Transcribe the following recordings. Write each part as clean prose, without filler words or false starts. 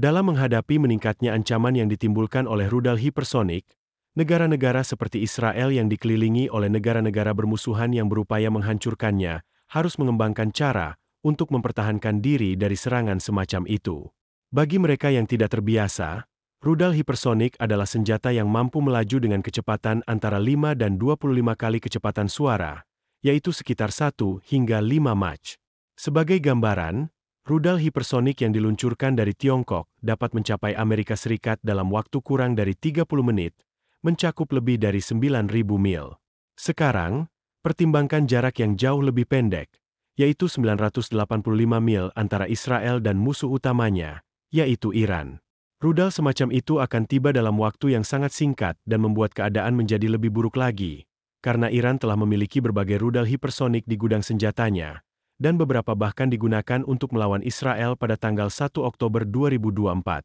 Dalam menghadapi meningkatnya ancaman yang ditimbulkan oleh rudal hipersonik, negara-negara seperti Israel yang dikelilingi oleh negara-negara bermusuhan yang berupaya menghancurkannya, harus mengembangkan cara untuk mempertahankan diri dari serangan semacam itu. Bagi mereka yang tidak terbiasa, rudal hipersonik adalah senjata yang mampu melaju dengan kecepatan antara 5 dan 25 kali kecepatan suara, yaitu sekitar 1 hingga 5 Mach. Sebagai gambaran, rudal hipersonik yang diluncurkan dari Tiongkok dapat mencapai Amerika Serikat dalam waktu kurang dari 30 menit, mencakup lebih dari 9.000 mil. Sekarang, pertimbangkan jarak yang jauh lebih pendek, yaitu 985 mil antara Israel dan musuh utamanya, yaitu Iran. Rudal semacam itu akan tiba dalam waktu yang sangat singkat dan membuat keadaan menjadi lebih buruk lagi, karena Iran telah memiliki berbagai rudal hipersonik di gudang senjatanya, dan beberapa bahkan digunakan untuk melawan Israel pada tanggal 1 Oktober 2024.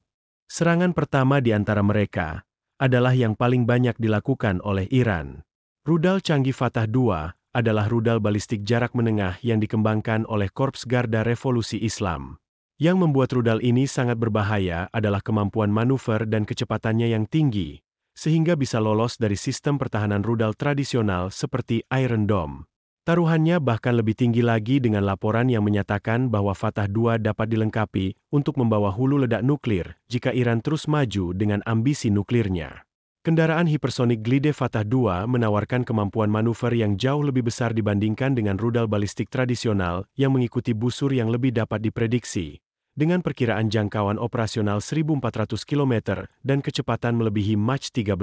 Serangan pertama di antara mereka adalah yang paling banyak dilakukan oleh Iran. Rudal canggih Fatah II adalah rudal balistik jarak menengah yang dikembangkan oleh Korps Garda Revolusi Islam. Yang membuat rudal ini sangat berbahaya adalah kemampuan manuver dan kecepatannya yang tinggi, sehingga bisa lolos dari sistem pertahanan rudal tradisional seperti Iron Dome. Taruhannya bahkan lebih tinggi lagi dengan laporan yang menyatakan bahwa Fatah II dapat dilengkapi untuk membawa hulu ledak nuklir jika Iran terus maju dengan ambisi nuklirnya. Kendaraan hipersonik Glide Fatah II menawarkan kemampuan manuver yang jauh lebih besar dibandingkan dengan rudal balistik tradisional yang mengikuti busur yang lebih dapat diprediksi, dengan perkiraan jangkauan operasional 1.400 km dan kecepatan melebihi Mach 13.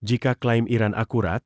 Jika klaim Iran akurat,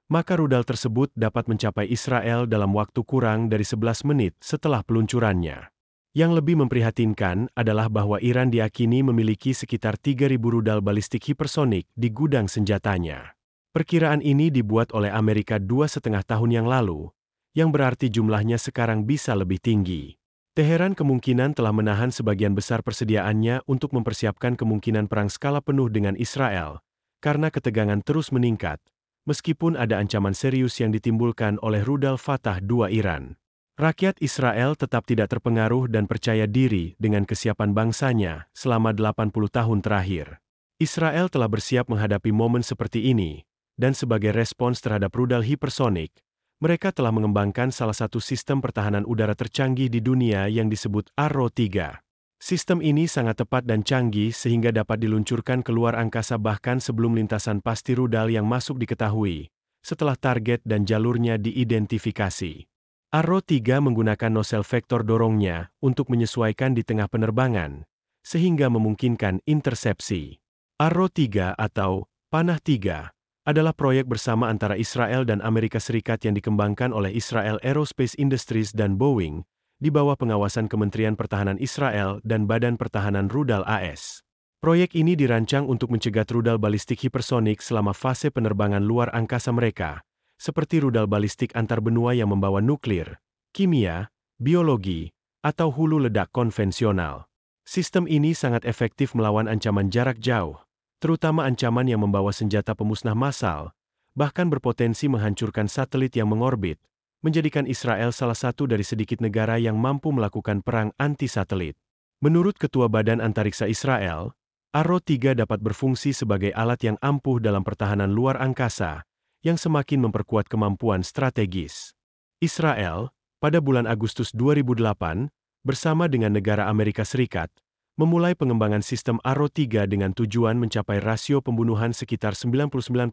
maka rudal tersebut dapat mencapai Israel dalam waktu kurang dari 11 menit setelah peluncurannya. Yang lebih memprihatinkan adalah bahwa Iran diyakini memiliki sekitar 3.000 rudal balistik hipersonik di gudang senjatanya. Perkiraan ini dibuat oleh Amerika 2,5 tahun yang lalu, yang berarti jumlahnya sekarang bisa lebih tinggi. Teheran kemungkinan telah menahan sebagian besar persediaannya untuk mempersiapkan kemungkinan perang skala penuh dengan Israel, karena ketegangan terus meningkat, meskipun ada ancaman serius yang ditimbulkan oleh rudal Fatah II Iran. Rakyat Israel tetap tidak terpengaruh dan percaya diri dengan kesiapan bangsanya selama 80 tahun terakhir. Israel telah bersiap menghadapi momen seperti ini, dan sebagai respons terhadap rudal hipersonik, mereka telah mengembangkan salah satu sistem pertahanan udara tercanggih di dunia yang disebut Arrow 3. Sistem ini sangat tepat dan canggih sehingga dapat diluncurkan keluar angkasa bahkan sebelum lintasan pasti rudal yang masuk diketahui, setelah target dan jalurnya diidentifikasi. Arrow 3 menggunakan nosel vektor dorongnya untuk menyesuaikan di tengah penerbangan, sehingga memungkinkan intersepsi. Arrow 3 atau Panah 3 adalah proyek bersama antara Israel dan Amerika Serikat yang dikembangkan oleh Israel Aerospace Industries dan Boeing, di bawah pengawasan Kementerian Pertahanan Israel dan Badan Pertahanan Rudal AS. Proyek ini dirancang untuk mencegat rudal balistik hipersonik selama fase penerbangan luar angkasa mereka, seperti rudal balistik antar benua yang membawa nuklir, kimia, biologi, atau hulu ledak konvensional. Sistem ini sangat efektif melawan ancaman jarak jauh, terutama ancaman yang membawa senjata pemusnah massal, bahkan berpotensi menghancurkan satelit yang mengorbit, menjadikan Israel salah satu dari sedikit negara yang mampu melakukan perang anti-satelit. Menurut Ketua Badan Antariksa Israel, Arrow 3 dapat berfungsi sebagai alat yang ampuh dalam pertahanan luar angkasa, yang semakin memperkuat kemampuan strategis. Israel, pada bulan Agustus 2008, bersama dengan negara Amerika Serikat, memulai pengembangan sistem Arrow 3 dengan tujuan mencapai rasio pembunuhan sekitar 99%,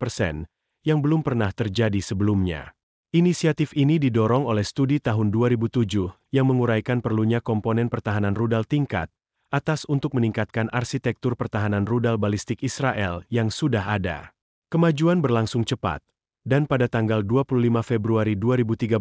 yang belum pernah terjadi sebelumnya. Inisiatif ini didorong oleh studi tahun 2007 yang menguraikan perlunya komponen pertahanan rudal tingkat atas untuk meningkatkan arsitektur pertahanan rudal balistik Israel yang sudah ada. Kemajuan berlangsung cepat, dan pada tanggal 25 Februari 2013,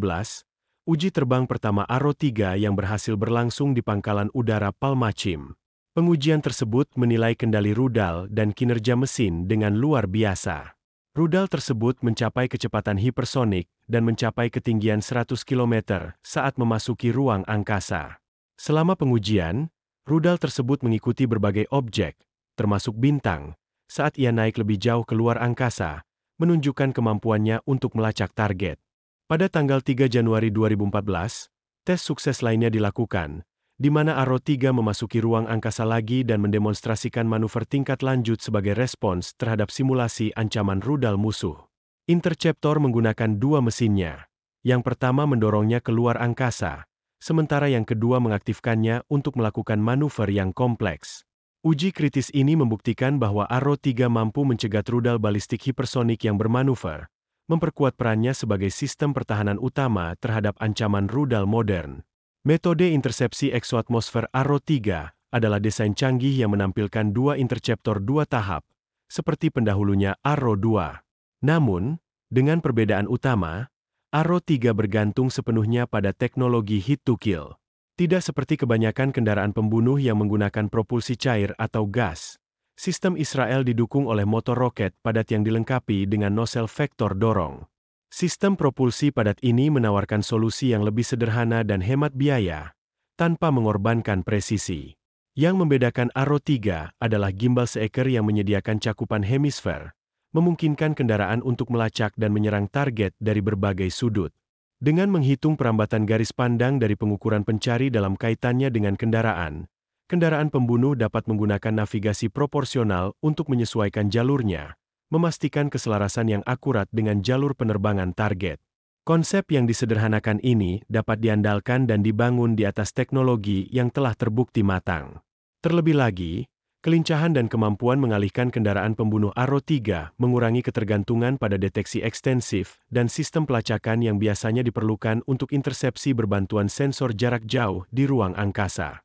uji terbang pertama Arrow 3 yang berhasil berlangsung di Pangkalan Udara Palmachim. Pengujian tersebut menilai kendali rudal dan kinerja mesin dengan luar biasa. Rudal tersebut mencapai kecepatan hipersonik dan mencapai ketinggian 100 km saat memasuki ruang angkasa. Selama pengujian, rudal tersebut mengikuti berbagai objek, termasuk bintang, saat ia naik lebih jauh keluar angkasa, menunjukkan kemampuannya untuk melacak target. Pada tanggal 3 Januari 2014, tes sukses lainnya dilakukan, di mana Arrow 3 memasuki ruang angkasa lagi dan mendemonstrasikan manuver tingkat lanjut sebagai respons terhadap simulasi ancaman rudal musuh. Interceptor menggunakan dua mesinnya. Yang pertama mendorongnya keluar angkasa, sementara yang kedua mengaktifkannya untuk melakukan manuver yang kompleks. Uji kritis ini membuktikan bahwa Arrow 3 mampu mencegat rudal balistik hipersonik yang bermanuver, memperkuat perannya sebagai sistem pertahanan utama terhadap ancaman rudal modern. Metode intersepsi eksoatmosfer Arrow 3 adalah desain canggih yang menampilkan dua interceptor dua tahap, seperti pendahulunya Arrow 2. Namun, dengan perbedaan utama, Arrow 3 bergantung sepenuhnya pada teknologi hit to kill. Tidak seperti kebanyakan kendaraan pembunuh yang menggunakan propulsi cair atau gas. Sistem Israel didukung oleh motor roket padat yang dilengkapi dengan nosel vektor dorong. Sistem propulsi padat ini menawarkan solusi yang lebih sederhana dan hemat biaya, tanpa mengorbankan presisi. Yang membedakan Arrow 3 adalah gimbal seeker yang menyediakan cakupan hemisfer, memungkinkan kendaraan untuk melacak dan menyerang target dari berbagai sudut. Dengan menghitung perambatan garis pandang dari pengukuran pencari dalam kaitannya dengan kendaraan pembunuh dapat menggunakan navigasi proporsional untuk menyesuaikan jalurnya, memastikan keselarasan yang akurat dengan jalur penerbangan target. Konsep yang disederhanakan ini dapat diandalkan dan dibangun di atas teknologi yang telah terbukti matang. Terlebih lagi, kelincahan dan kemampuan mengalihkan kendaraan pembunuh Arrow 3 mengurangi ketergantungan pada deteksi ekstensif dan sistem pelacakan yang biasanya diperlukan untuk intersepsi berbantuan sensor jarak jauh di ruang angkasa.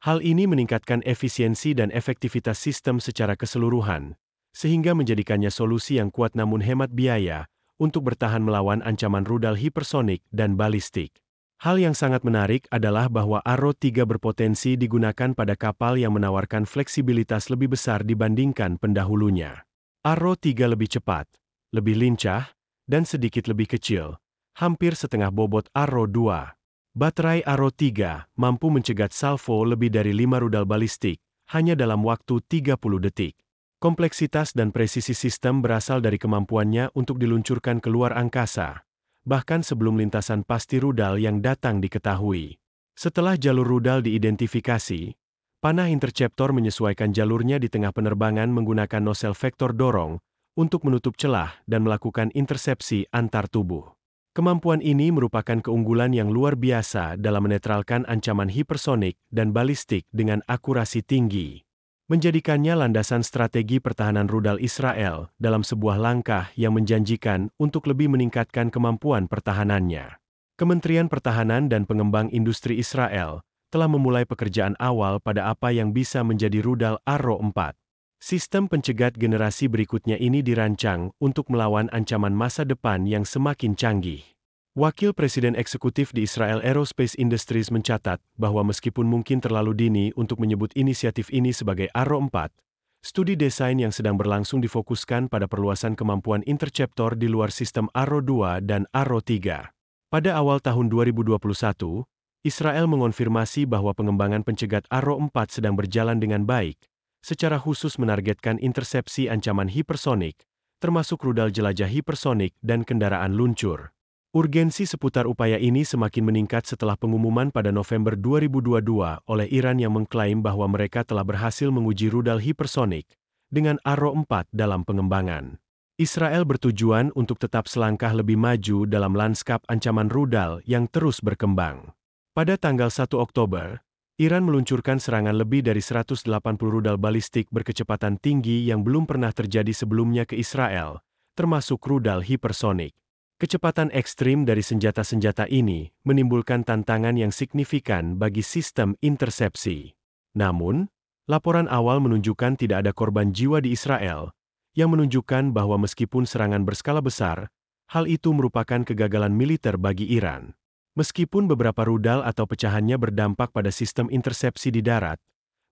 Hal ini meningkatkan efisiensi dan efektivitas sistem secara keseluruhan, sehingga menjadikannya solusi yang kuat namun hemat biaya untuk bertahan melawan ancaman rudal hipersonik dan balistik. Hal yang sangat menarik adalah bahwa Arrow 3 berpotensi digunakan pada kapal yang menawarkan fleksibilitas lebih besar dibandingkan pendahulunya. Arrow 3 lebih cepat, lebih lincah, dan sedikit lebih kecil, hampir setengah bobot Arrow 2. Baterai Arrow 3 mampu mencegat salvo lebih dari 5 rudal balistik hanya dalam waktu 30 detik. Kompleksitas dan presisi sistem berasal dari kemampuannya untuk diluncurkan keluar angkasa, bahkan sebelum lintasan pasti rudal yang datang diketahui. Setelah jalur rudal diidentifikasi, panah interceptor menyesuaikan jalurnya di tengah penerbangan menggunakan nosel vektor dorong untuk menutup celah dan melakukan intersepsi antar tubuh. Kemampuan ini merupakan keunggulan yang luar biasa dalam menetralkan ancaman hipersonik dan balistik dengan akurasi tinggi, menjadikannya landasan strategi pertahanan rudal Israel dalam sebuah langkah yang menjanjikan untuk lebih meningkatkan kemampuan pertahanannya. Kementerian Pertahanan dan Pengembang Industri Israel telah memulai pekerjaan awal pada apa yang bisa menjadi rudal Arrow 4. Sistem pencegat generasi berikutnya ini dirancang untuk melawan ancaman masa depan yang semakin canggih. Wakil Presiden Eksekutif di Israel Aerospace Industries mencatat bahwa meskipun mungkin terlalu dini untuk menyebut inisiatif ini sebagai Arrow 4, studi desain yang sedang berlangsung difokuskan pada perluasan kemampuan interceptor di luar sistem Arrow 2 dan Arrow 3. Pada awal tahun 2021, Israel mengonfirmasi bahwa pengembangan pencegat Arrow 4 sedang berjalan dengan baik, secara khusus menargetkan intersepsi ancaman hipersonik, termasuk rudal jelajah hipersonik dan kendaraan luncur. Urgensi seputar upaya ini semakin meningkat setelah pengumuman pada November 2022 oleh Iran yang mengklaim bahwa mereka telah berhasil menguji rudal hipersonik dengan Arrow 4 dalam pengembangan. Israel bertujuan untuk tetap selangkah lebih maju dalam lanskap ancaman rudal yang terus berkembang. Pada tanggal 1 Oktober, Iran meluncurkan serangan lebih dari 180 rudal balistik berkecepatan tinggi yang belum pernah terjadi sebelumnya ke Israel, termasuk rudal hipersonik. Kecepatan ekstrim dari senjata-senjata ini menimbulkan tantangan yang signifikan bagi sistem intersepsi. Namun, laporan awal menunjukkan tidak ada korban jiwa di Israel, yang menunjukkan bahwa meskipun serangan berskala besar, hal itu merupakan kegagalan militer bagi Iran. Meskipun beberapa rudal atau pecahannya berdampak pada sistem intersepsi di darat,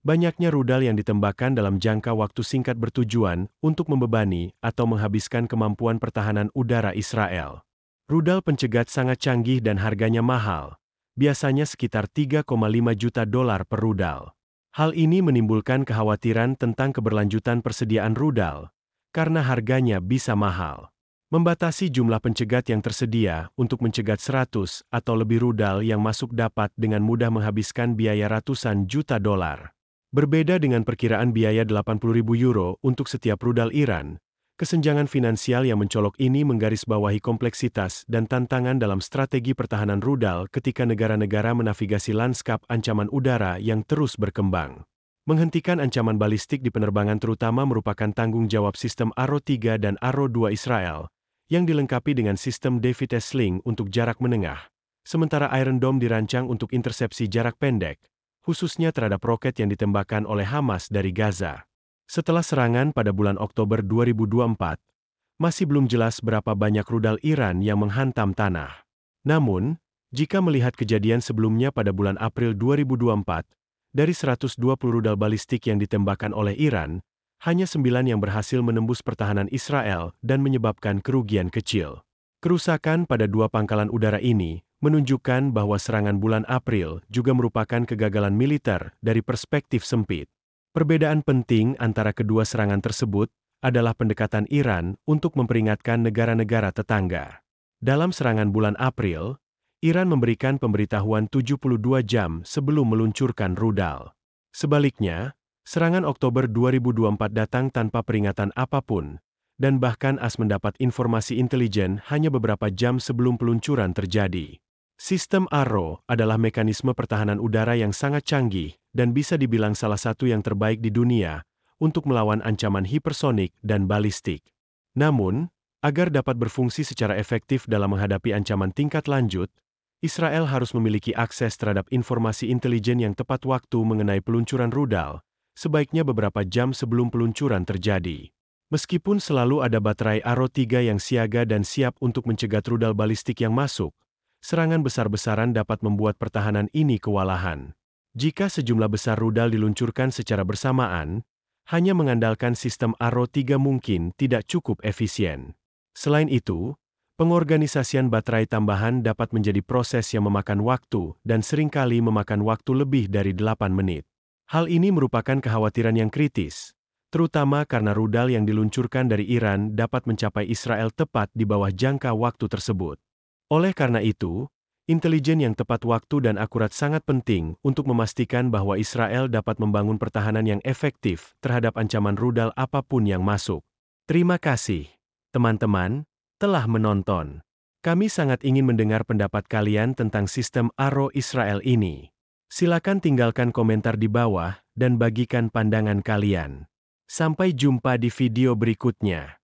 banyaknya rudal yang ditembakkan dalam jangka waktu singkat bertujuan untuk membebani atau menghabiskan kemampuan pertahanan udara Israel. Rudal pencegat sangat canggih dan harganya mahal, biasanya sekitar $3,5 juta per rudal. Hal ini menimbulkan kekhawatiran tentang keberlanjutan persediaan rudal, karena harganya bisa mahal. Membatasi jumlah pencegat yang tersedia untuk mencegat 100 atau lebih rudal yang masuk dapat dengan mudah menghabiskan biaya ratusan juta dolar. Berbeda dengan perkiraan biaya 80.000 euro untuk setiap rudal Iran, kesenjangan finansial yang mencolok ini menggarisbawahi kompleksitas dan tantangan dalam strategi pertahanan rudal ketika negara-negara menavigasi lanskap ancaman udara yang terus berkembang. Menghentikan ancaman balistik di penerbangan terutama merupakan tanggung jawab sistem Arrow 3 dan Arrow 2 Israel, yang dilengkapi dengan sistem David's Sling untuk jarak menengah, sementara Iron Dome dirancang untuk intersepsi jarak pendek, khususnya terhadap roket yang ditembakkan oleh Hamas dari Gaza. Setelah serangan pada bulan Oktober 2024, masih belum jelas berapa banyak rudal Iran yang menghantam tanah. Namun, jika melihat kejadian sebelumnya pada bulan April 2024, dari 120 rudal balistik yang ditembakkan oleh Iran, hanya 9 yang berhasil menembus pertahanan Israel dan menyebabkan kerugian kecil. Kerusakan pada 2 pangkalan udara ini menunjukkan bahwa serangan bulan April juga merupakan kegagalan militer dari perspektif sempit. Perbedaan penting antara kedua serangan tersebut adalah pendekatan Iran untuk memperingatkan negara-negara tetangga. Dalam serangan bulan April, Iran memberikan pemberitahuan 72 jam sebelum meluncurkan rudal. Sebaliknya, serangan Oktober 2024 datang tanpa peringatan apapun, dan bahkan AS mendapat informasi intelijen hanya beberapa jam sebelum peluncuran terjadi. Sistem Arrow adalah mekanisme pertahanan udara yang sangat canggih dan bisa dibilang salah satu yang terbaik di dunia untuk melawan ancaman hipersonik dan balistik. Namun, agar dapat berfungsi secara efektif dalam menghadapi ancaman tingkat lanjut, Israel harus memiliki akses terhadap informasi intelijen yang tepat waktu mengenai peluncuran rudal, sebaiknya beberapa jam sebelum peluncuran terjadi. Meskipun selalu ada baterai Arrow 3 yang siaga dan siap untuk mencegat rudal balistik yang masuk, serangan besar-besaran dapat membuat pertahanan ini kewalahan. Jika sejumlah besar rudal diluncurkan secara bersamaan, hanya mengandalkan sistem Arrow 3 mungkin tidak cukup efisien. Selain itu, pengorganisasian baterai tambahan dapat menjadi proses yang memakan waktu dan seringkali memakan waktu lebih dari 8 menit. Hal ini merupakan kekhawatiran yang kritis, terutama karena rudal yang diluncurkan dari Iran dapat mencapai Israel tepat di bawah jangka waktu tersebut. Oleh karena itu, intelijen yang tepat waktu dan akurat sangat penting untuk memastikan bahwa Israel dapat membangun pertahanan yang efektif terhadap ancaman rudal apapun yang masuk. Terima kasih, teman-teman, telah menonton. Kami sangat ingin mendengar pendapat kalian tentang sistem Arrow Israel ini. Silakan tinggalkan komentar di bawah dan bagikan pandangan kalian. Sampai jumpa di video berikutnya.